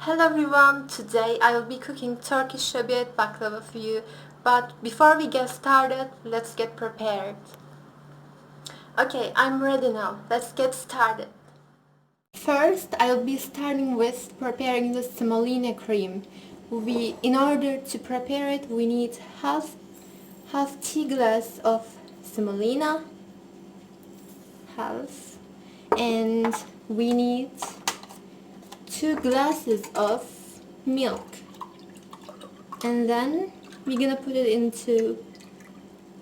Hello everyone, today I will be cooking Turkish Şöbiyet baklava for you, but before we get started, let's get prepared. Okay, I'm ready now, let's get started. First, I'll be starting with preparing the semolina cream. In order to prepare it, we need half tea glass of semolina, half, and we need 2 glasses of milk, and then we're gonna put it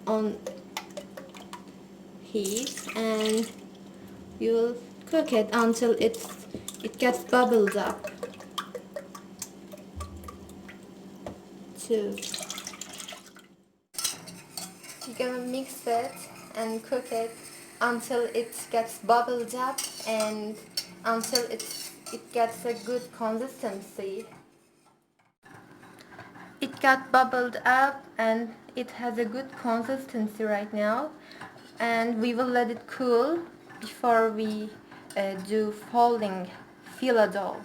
on heat, and you'll cook it until it gets bubbled up too. You're gonna mix it and cook it until it gets bubbled up and until it gets a good consistency. It got bubbled up and it has a good consistency right now, and we will let it cool before we do folding filo dough.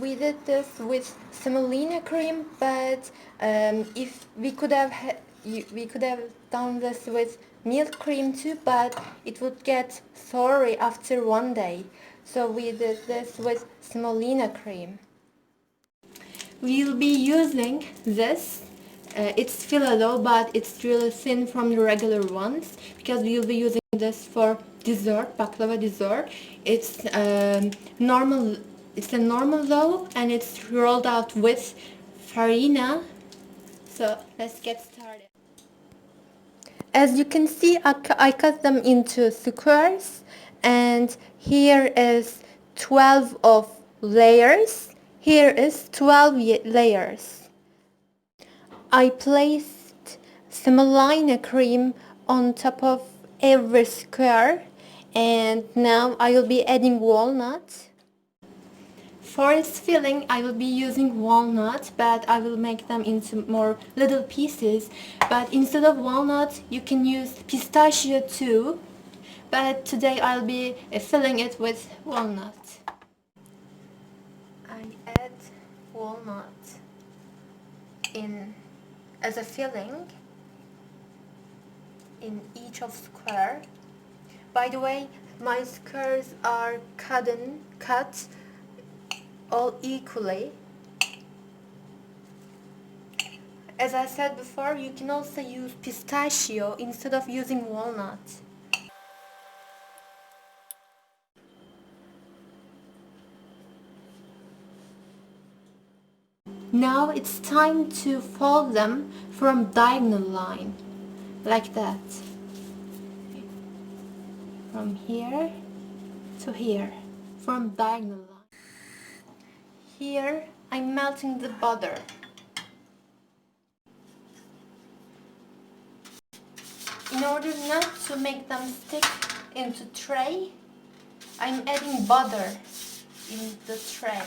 We did this with semolina cream, but if we could have done this with milk cream too, but it would get sour after one day. So we did this with semolina cream. We'll be using this. It's filo dough, but it's really thin from the regular ones because we'll be using this for dessert, baklava dessert. It's normal. It's a normal dough and it's rolled out with farina. So let's get started. As you can see, I cut them into squares, and here is 12 of layers. Here is 12 layers. I placed semolina cream on top of every square, and now I will be adding walnut. For its filling, I will be using walnut, but I will make them into more little pieces. But instead of walnut, you can use pistachio too. But today I'll be filling it with walnut. I add walnut as a filling in each of square. By the way, my squares are cut all equally. As I said before, you can also use pistachio instead of using walnut. Now it's time to fold them from diagonal line, like that. From here to here, from diagonal line. Here I'm melting the butter. In order not to make them stick into tray, I'm adding butter in the tray.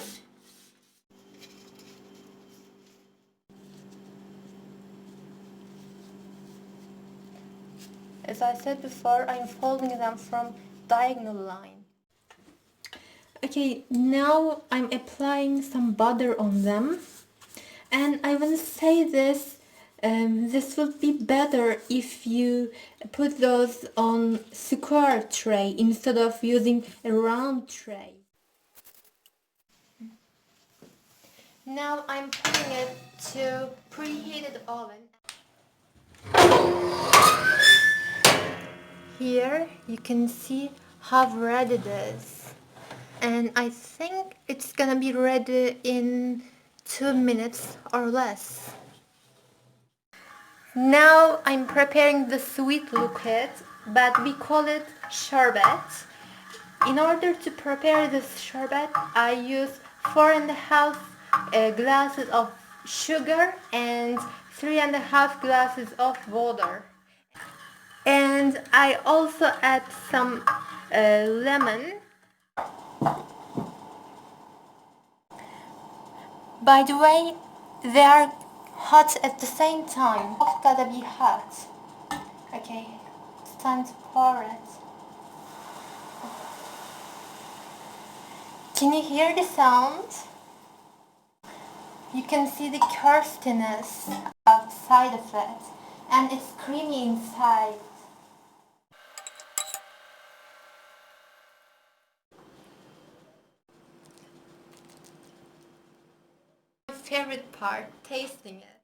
As I said before, I'm folding them from diagonal line. Okay, now I'm applying some butter on them, and I will say this, this would be better if you put those on square tray instead of using a round tray. Now I'm putting it to preheated oven. Here you can see how red it is, and I think it's gonna be ready in 2 minutes or less. Now I'm preparing the sweet liquid, but we call it sherbet. In order to prepare this sherbet, I use 4.5 glasses of sugar and 3.5 glasses of water. And I also add some lemon. By the way, they are hot at the same time. Both gotta be hot. Okay, it's time to pour it. Can you hear the sound? You can see the crustiness outside of it, and it's creamy inside. My favorite part, tasting it.